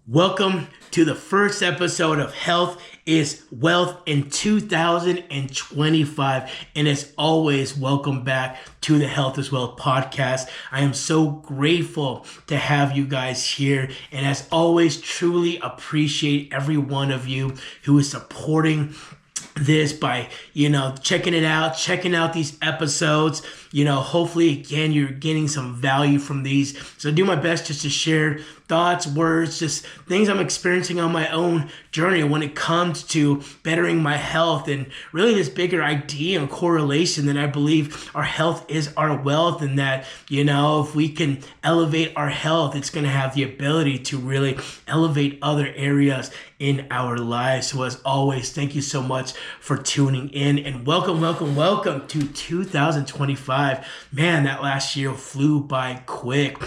Welcome to the first episode of Health is Wealth in 2025. And as always, welcome back to the Health is Wealth podcast. I am so grateful to have you guys here. And as always, truly appreciate every one of you who is supporting this by checking it out, checking out these episodes. Hopefully again you're getting some value from these. So I do my best just to share thoughts, words, just things I'm experiencing on my own journey when it comes to bettering my health, and really this bigger idea and correlation that I believe our health is our wealth, and that if we can elevate our health, it's going to have the ability to really elevate other areas in our lives. So as always, thank you so much for tuning in, and welcome to 2025. Man, that last year flew by quick.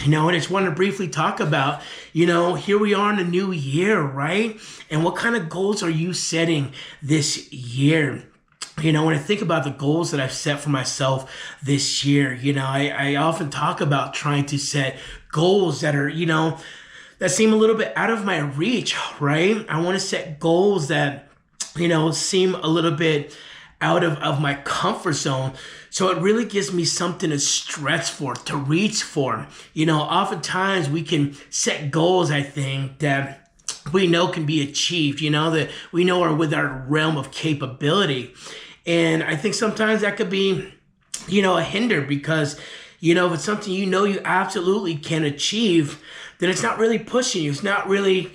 And I just want to briefly talk about, here we are in a new year, right? And what kind of goals are you setting this year? When I think about the goals that I've set for myself this year, I often talk about trying to set goals that are, that seem a little bit out of my reach, right? I want to set goals that, seem a little bit out of my comfort zone. So it really gives me something to stretch for, to reach for. Oftentimes we can set goals, I think, that we know can be achieved, that we know are within our realm of capability. And I think sometimes that could be, a hinder, because, if it's something you absolutely can achieve, then it's not really pushing you. It's not really,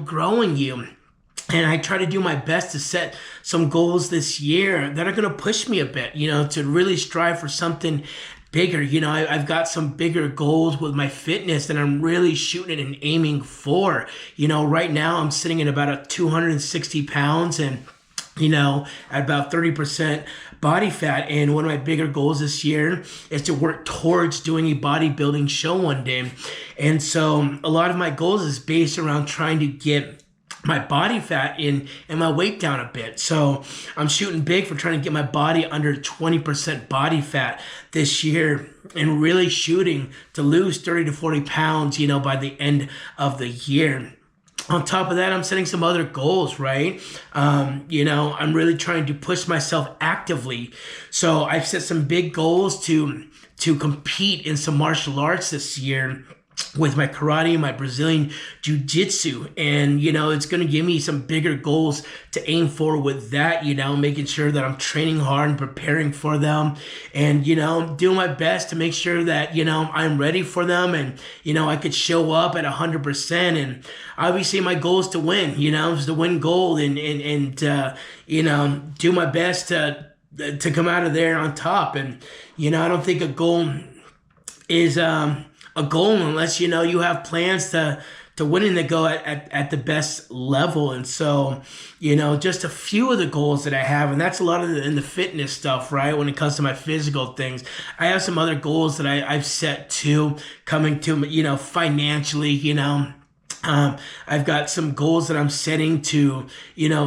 growing you. And I try to do my best to set some goals this year that are going to push me a bit, to really strive for something bigger. I've got some bigger goals with my fitness that I'm really shooting and aiming for. Right now I'm sitting at about 260 pounds and, at about 30% body fat. And one of my bigger goals this year is to work towards doing a bodybuilding show one day. And so a lot of my goals is based around trying to get my body fat in and my weight down a bit. So I'm shooting big for trying to get my body under 20% body fat this year, and really shooting to lose 30 to 40 pounds, by the end of the year. On top of that, I'm setting some other goals, right? I'm really trying to push myself actively. So I've set some big goals to compete in some martial arts this year with my karate, my Brazilian jiu-jitsu. And, it's going to give me some bigger goals to aim for with that, making sure that I'm training hard and preparing for them, and, doing my best to make sure that, I'm ready for them, and, I could show up at 100%. And obviously my goal is to win, is to win gold, and do my best to come out of there on top. And, I don't think a goal is, a goal unless you have plans to win and to go at the best level. And so just a few of the goals that I have, and that's a lot of in the fitness stuff, right? When it comes to my physical things, I have some other goals that I've set to coming to financially. I've got some goals that I'm setting to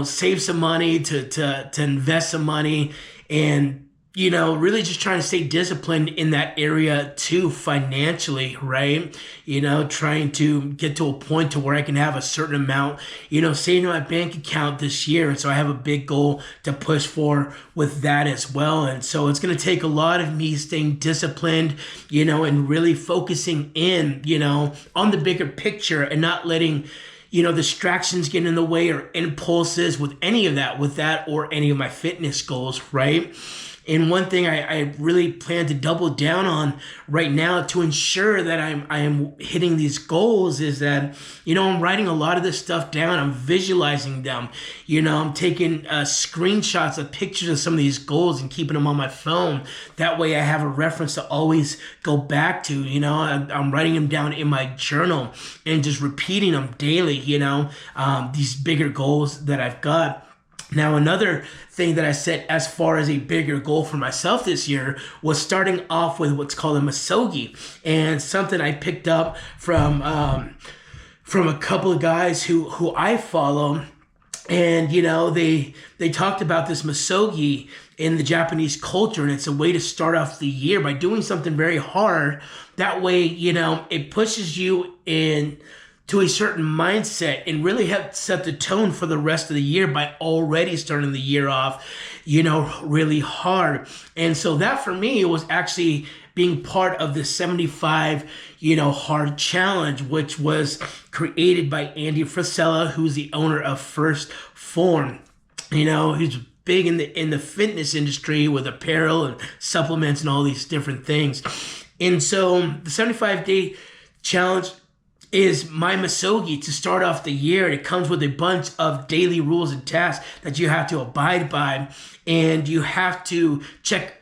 save some money, to invest some money, and really just trying to stay disciplined in that area too, financially, right? Trying to get to a point to where I can have a certain amount, saved in my bank account this year. And so I have a big goal to push for with that as well. And so it's going to take a lot of me staying disciplined, and really focusing in, on the bigger picture, and not letting distractions get in the way, or impulses with any of that, or any of my fitness goals, right? And one thing I really plan to double down on right now to ensure that I am hitting these goals is that, I'm writing a lot of this stuff down. I'm visualizing them. I'm taking screenshots of pictures of some of these goals and keeping them on my phone. That way I have a reference to always go back to. I'm writing them down in my journal and just repeating them daily, these bigger goals that I've got. Now, another thing that I set as far as a bigger goal for myself this year was starting off with what's called a Misogi, and something I picked up from a couple of guys who I follow. And, they talked about this Misogi in the Japanese culture, and it's a way to start off the year by doing something very hard. That way, it pushes you in to a certain mindset and really help set the tone for the rest of the year by already starting the year off, really hard. And so that for me was actually being part of the 75, hard challenge, which was created by Andy Frisella, who's the owner of First Form. He's big in the fitness industry with apparel and supplements and all these different things. And so the 75-day challenge is my Misogi to start off the year. It comes with a bunch of daily rules and tasks that you have to abide by, and you have to check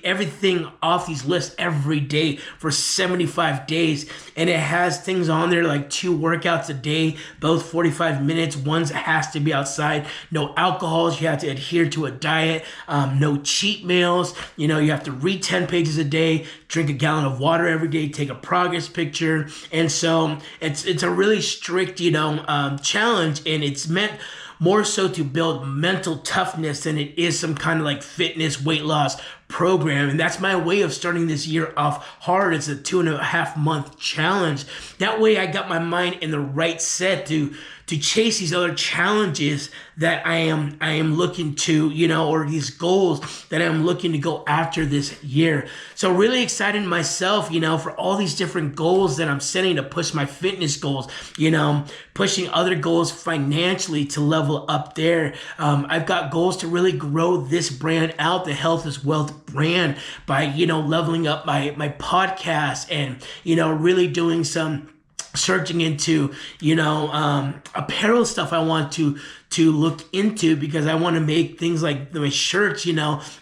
everything off these lists every day for 75 days. And it has things on there like 2 workouts a day, both 45 minutes. One has to be outside. No alcohols. You have to adhere to a diet. No cheat meals. You have to read 10 pages a day, drink a gallon of water every day, take a progress picture. And so it's a really strict, challenge, and it's meant more so to build mental toughness than it is some kind of like fitness weight loss program. And that's my way of starting this year off hard. It's a 2.5 month challenge. That way I got my mind in the right set to chase these other challenges that I am looking to, or these goals that I'm looking to go after this year. So really excited myself, for all these different goals that I'm setting to push my fitness goals, pushing other goals financially to level up there. I've got goals to really grow this brand out, the Health is Wealth brand, by, leveling up my podcast and, really doing some searching into, apparel stuff I want to look into, because I want to make things like my shirts,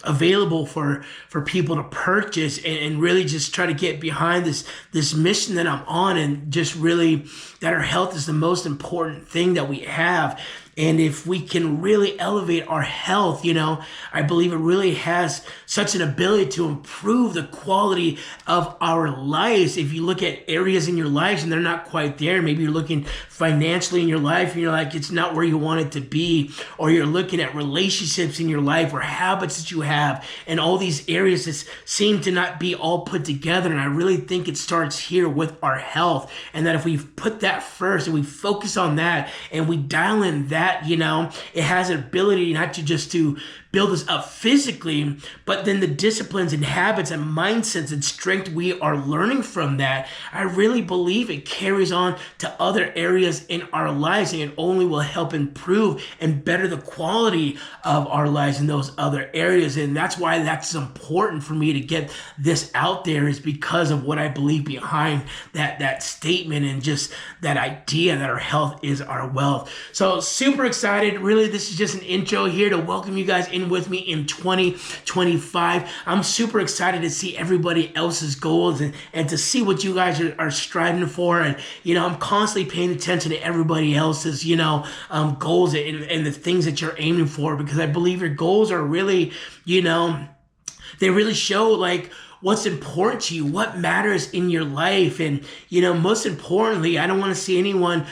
available for people to purchase, and really just try to get behind this mission that I'm on, and just really that our health is the most important thing that we have. And if we can really elevate our health, I believe it really has such an ability to improve the quality of our lives. If you look at areas in your lives and they're not quite there, maybe you're looking financially in your life and you're like, it's not where you want it to be, or you're looking at relationships in your life or habits that you have, and all these areas that seem to not be all put together. And I really think it starts here with our health, and that if we put that first and we focus on that and we dial in that, it has an ability not to just to build us up physically, but then the disciplines and habits and mindsets and strength we are learning from that, I really believe it carries on to other areas in our lives, and it only will help improve and better the quality of our lives in those other areas. And that's why that's important for me to get this out there, is because of what I believe behind that statement, and just that idea that our health is our wealth. So super excited. Really, this is just an intro here to welcome you guys in with me in 2025. I'm super excited to see everybody else's goals and to see what you guys are striving for. And, I'm constantly paying attention to everybody else's, goals and the things that you're aiming for, because I believe your goals are really, they really show like what's important to you, what matters in your life. And, most importantly, I don't want to see anyone,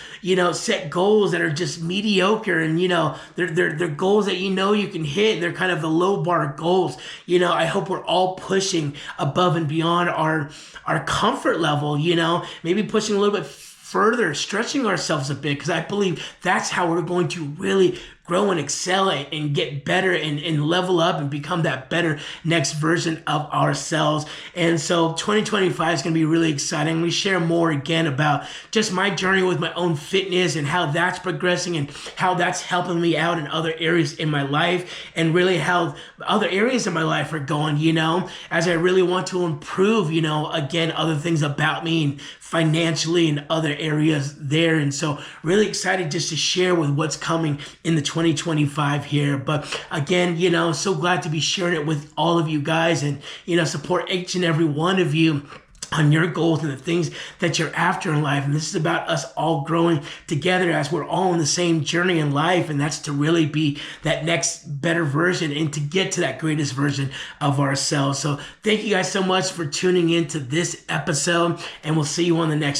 set goals that are just mediocre, and, they're goals that you can hit. They're kind of the low bar goals. I hope we're all pushing above and beyond our comfort level, maybe pushing a little bit further, stretching ourselves a bit, because I believe that's how we're going to really grow and excel and get better and level up and become that better next version of ourselves. And so 2025 is going to be really exciting. We share more again about just my journey with my own fitness and how that's progressing and how that's helping me out in other areas in my life, and really how other areas of my life are going, as I really want to improve, again, other things about me and financially and other areas there. And so really excited just to share with what's coming in the 2025 here. But again, so glad to be sharing it with all of you guys, and, support each and every one of you on your goals and the things that you're after in life. And this is about us all growing together as we're all on the same journey in life. And that's to really be that next better version and to get to that greatest version of ourselves. So thank you guys so much for tuning in to this episode, and we'll see you on the next